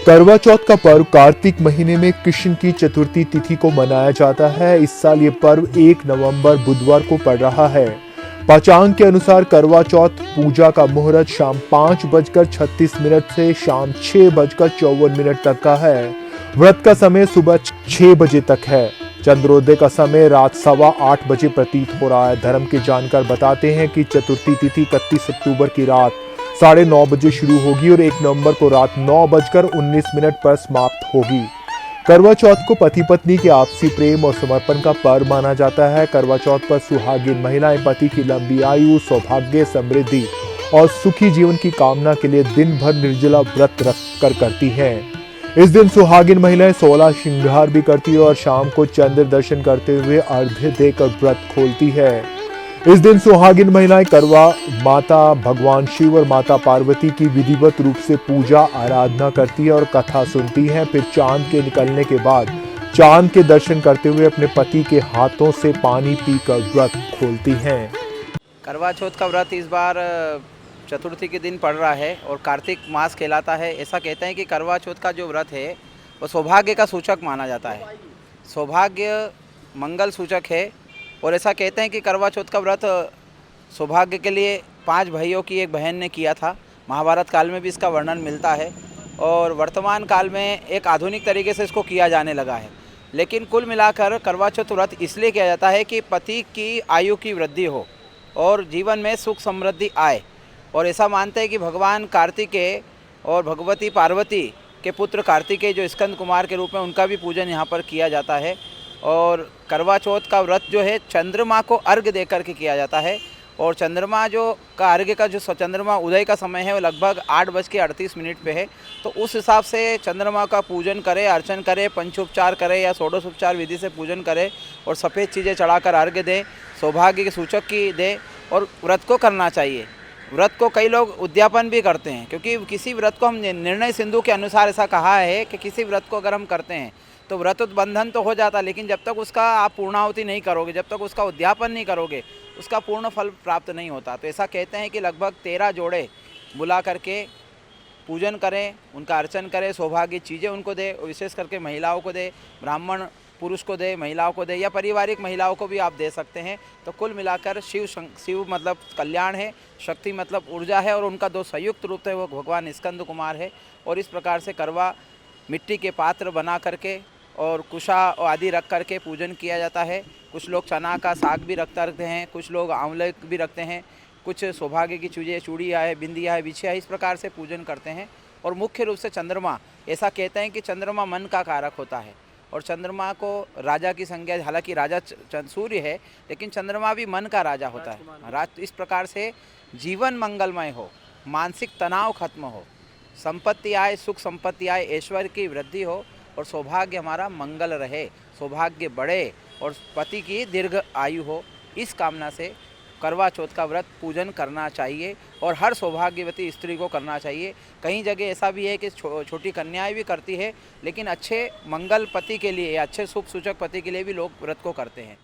करवा चौथ का पर्व कार्तिक महीने में कृष्ण की चतुर्थी तिथि को मनाया जाता है। इस साल ये पर्व 1 नवंबर बुधवार को पड़ रहा है। पाचांग के अनुसार करवा चौथ पूजा का मुहूर्त शाम 5:36 से शाम 6:54 तक का है। व्रत का समय सुबह 6 बजे तक है। चंद्रोदय का समय रात 8:15 बजे प्रतीत हो रहा है। धर्म के जानकार बताते हैं कि चतुर्थी तिथि 31 अक्टूबर की रात 9:30 बजे शुरू होगी और 1 नवंबर को रात 9:19 पर समाप्त होगी। करवा चौथ को पति पत्नी के आपसी प्रेम और समर्पण का पर्व माना जाता है। करवा चौथ पर सुहागिन महिलाएं पति की लंबी आयु, सौभाग्य, समृद्धि और सुखी जीवन की कामना के लिए दिन भर निर्जला व्रत रख करती हैं। इस दिन सुहागिन महिलाएं 16 श्रृंगार भी करती है और शाम को चंद्र दर्शन करते हुए अर्घ्य देकर व्रत खोलती है। इस दिन सुहागिन महिलाएं करवा माता भगवान शिव और माता पार्वती की विधिवत रूप से पूजा आराधना करती है और कथा सुनती हैं। फिर चांद के निकलने के बाद चांद के दर्शन करते हुए अपने पति के हाथों से पानी पीकर व्रत खोलती हैं। करवा चौथ का व्रत इस बार चतुर्थी के दिन पड़ रहा है और कार्तिक मास कहलाता है। ऐसा कहते हैं कि करवा चौथ का जो व्रत है वो सौभाग्य का सूचक माना जाता है। सौभाग्य मंगल सूचक है और ऐसा कहते हैं कि करवा चौथ का व्रत सौभाग्य के लिए 5 भाइयों की एक बहन ने किया था। महाभारत काल में भी इसका वर्णन मिलता है और वर्तमान काल में एक आधुनिक तरीके से इसको किया जाने लगा है। लेकिन कुल मिलाकर करवा चौथ व्रत इसलिए किया जाता है कि पति की आयु की वृद्धि हो और जीवन में सुख समृद्धि आए। और ऐसा मानते हैं कि भगवान कार्तिकेय और भगवती पार्वती के पुत्र कार्तिकेय जो स्कंद कुमार के रूप में उनका भी पूजन यहाँ पर किया जाता है। और करवा चौथ का व्रत जो है चंद्रमा को अर्घ्य देकर के किया जाता है और चंद्रमा जो का अर्घ्य का जो चंद्रमा उदय का समय है वो लगभग 8:38 पे है। तो उस हिसाब से चंद्रमा का पूजन करें, अर्चन करें, पंचोपचार करें या षोडशोपचार विधि से पूजन करें और सफ़ेद चीज़ें चढ़ाकर अर्घ्य दें, सौभाग्य के सूचक की दें और व्रत को करना चाहिए। व्रत को कई लोग उद्यापन भी करते हैं क्योंकि किसी व्रत को हम निर्णय सिंधु के अनुसार ऐसा कहा है कि किसी व्रत को अगर हम करते हैं तो व्रत बंधन तो हो जाता, लेकिन जब तक उसका आप पूर्णाहुति नहीं करोगे, जब तक उसका उद्यापन नहीं करोगे, उसका पूर्ण फल प्राप्त नहीं होता। तो ऐसा कहते हैं कि लगभग 13 जोड़े बुला करके पूजन करें, उनका अर्चन करें, सौभाग्य चीज़ें उनको दे, विशेष करके महिलाओं को दे, ब्राह्मण पुरुष को दे, महिलाओं को दे या पारिवारिक महिलाओं को भी आप दे सकते हैं। तो कुल मिलाकर शिव मतलब कल्याण है, शक्ति मतलब ऊर्जा है और उनका 2 संयुक्त रूप है वो भगवान स्कंद कुमार है। और इस प्रकार से करवा मिट्टी के पात्र बना करके और कुशा आदि रख करके पूजन किया जाता है। कुछ लोग चना का साग भी रखते हैं, कुछ लोग आंवले भी रखते हैं, कुछ सौभाग्य की चीज़ें चूड़ियाँ है, बिंदिया है, बिछिया है, इस प्रकार से पूजन करते हैं। और मुख्य रूप से चंद्रमा, ऐसा कहते हैं कि चंद्रमा मन का कारक होता है और चंद्रमा को राजा की संज्ञा, हालांकि राजा सूर्य है लेकिन चंद्रमा भी मन का राजा होता है। इस प्रकार से जीवन मंगलमय हो, मानसिक तनाव खत्म हो, संपत्ति आए, सुख संपत्ति आए, ऐश्वर्य की वृद्धि हो और सौभाग्य हमारा मंगल रहे, सौभाग्य बढ़े और पति की दीर्घ आयु हो, इस कामना से करवा चौथ का व्रत पूजन करना चाहिए और हर सौभाग्यवती स्त्री को करना चाहिए। कई जगह ऐसा भी है कि छोटी कन्याएं भी करती है, लेकिन अच्छे मंगल पति के लिए या अच्छे शुभ सूचक पति के लिए भी लोग व्रत को करते हैं।